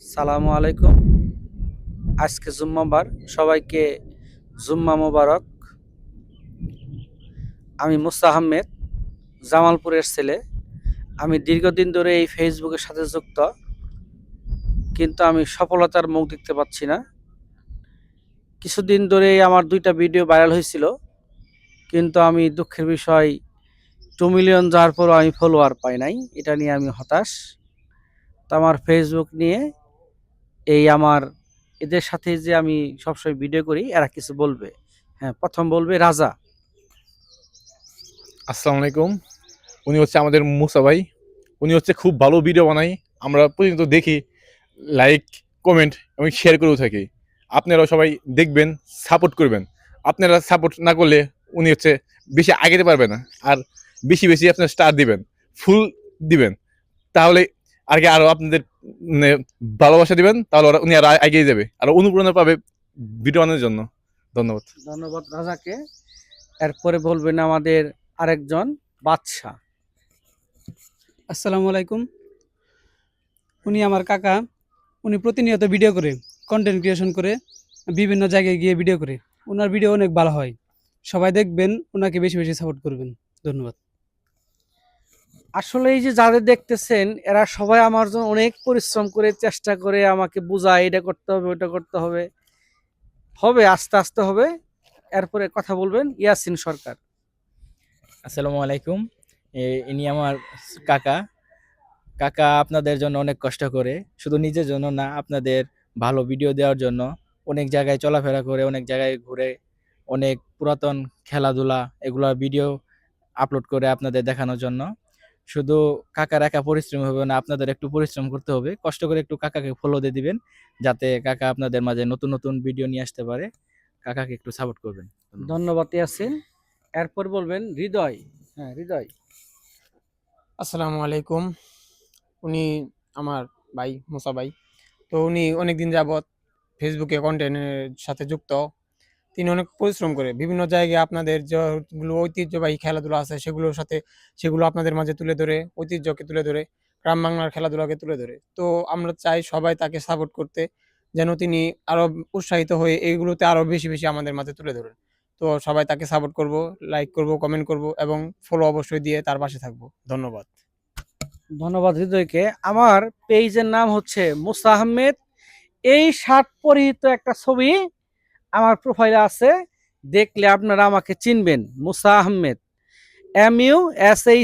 সালামু আলাইকুম। আজকে জুম্মাবার, সবাইকে জুম্মা মোবারক। আমি মুসা আহমেদ, জামালপুরের ছেলে। আমি দীর্ঘদিন ধরে এই ফেসবুকের সাথে যুক্ত, কিন্তু আমি সফলতার মুখ দেখতে পাচ্ছি না। কিছুদিন ধরেই আমার 2টা ভিডিও ভাইরাল হয়েছিল, কিন্তু আমি দুঃখের বিষয় 2 মিলিয়ন যাওয়ার পরও আমি ফলোয়ার পাই নাই। এটা নিয়ে আমি হতাশ। তো আমার ফেসবুক নিয়ে আমার এদের সাথে যে আমি সবসময় ভিডিও করি, এরা কিছু বলবে। হ্যাঁ, প্রথম বলবে রাজা। আসসালামু আলাইকুম। উনি হচ্ছে আমাদের মুসা ভাই। উনি হচ্ছে খুব ভালো ভিডিও বানায়। আমরা প্রতিনিয়ত দেখি, লাইক, কমেন্ট এবং শেয়ার করেও থাকি। আপনারাও সবাই দেখবেন, সাপোর্ট করবেন। আপনারা সাপোর্ট না করলে উনি হচ্ছে বেশি আগাতে পারবে না। আর বেশি বেশি আপনার স্টার দিবেন, ফুল দিবেন, তাহলে আগে আরো আপনাদের মানে ভালোবাসা দিবেন, তাহলে উনি আরো এগিয়ে যাবে, আর অনুপ্রেরণা পাবে ভিডিও বানানোর জন্য। ধন্যবাদ। ধন্যবাদ রাজাকে। এরপরে বলবেন আমাদের আরেকজন বাদশা। আসসালামু আলাইকুম। উনি আমার কাকা। উনি প্রতিনিয়ত ভিডিও করে, কন্টেন্ট ক্রিয়েশন করে, বিভিন্ন জায়গায় গিয়ে ভিডিও করে। ওনার ভিডিও অনেক ভালো হয়। সবাই দেখবেন, ওনাকে বেশি বেশি সাপোর্ট করবেন। ধন্যবাদ। আসলে এই যে যাদের দেখতেছেন, এরা সবাই আমার জন্য অনেক পরিশ্রম করে, চেষ্টা করে আমাকে বোঝায়, এটা করতে হবে, ওটা করতে হবে। হবে, আস্তে আস্তে হবে। এরপরে কথা বলবেন ইয়াসিন সরকার। আসসালামু আলাইকুম। ইনি আমার কাকা। কাকা আপনাদের জন্য অনেক কষ্ট করে, শুধু নিজের জন্য না, আপনাদের ভালো ভিডিও দেওয়ার জন্য অনেক জায়গায় চলাফেরা করে, অনেক জায়গায় ঘুরে, অনেক পুরাতন খেলাধুলা এগুলা ভিডিও আপলোড করে আপনাদের দেখানোর জন্য। শুধু কাকার একা পরিশ্রম হবে না, আপনাদের একটু পরিশ্রম করতে হবে। কষ্ট করে একটু কাকাকে ফলো দিয়ে দিবেন, যাতে কাকা আপনাদের মাঝে নতুন নতুন ভিডিও নিয়ে আসতে পারে। কাকাকে একটু সাপোর্ট করবেন। ধন্যবাদ। ধন্যবাদ ইয়াসিন। এরপর বলবেন হৃদয়। হ্যাঁ, হৃদয়। আসসালামু আলাইকুম। উনি আমার ভাই, মুসা ভাই। তো উনি অনেকদিন যাবৎ ফেসবুকে কন্টেন্টের সাথে যুক্ত। তিনি অনেক পরিশ্রম করে বিভিন্ন জায়গায় আপনাদের যেগুলো ঐতিহ্যবাহী খেলাধুলা আছে সেগুলোর সাথে সেগুলো আপনাদের মাঝে তুলে ধরে, ঐতিহ্যকে তুলে ধরে, গ্রাম বাংলার খেলাধুলাকে তুলে ধরে। তো আমরা চাই সবাই তাকে সাপোর্ট করতে, যেন তিনি আরো উৎসাহিত হয়ে এইগুলোতে আরো বেশি বেশি আমাদের মাঝে তুলে ধরেন। তো সবাই তাকে সাপোর্ট করব, লাইক করব, কমেন্ট করব এবং ফলো অবশ্যই দিয়ে তার পাশে থাকবো। ধন্যবাদ। ধন্যবাদ হৃদয়কে। আমার পেজের নাম হচ্ছে মুসা আহমেদ। এই শার্ট পরিহিত একটা ছবি আমার প্রোফাইলে আছে, দেখলে আপনারা আমাকে চিনবেন। মুসা আহমেদ, MUSAED।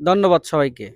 ধন্যবাদ সবাইকে।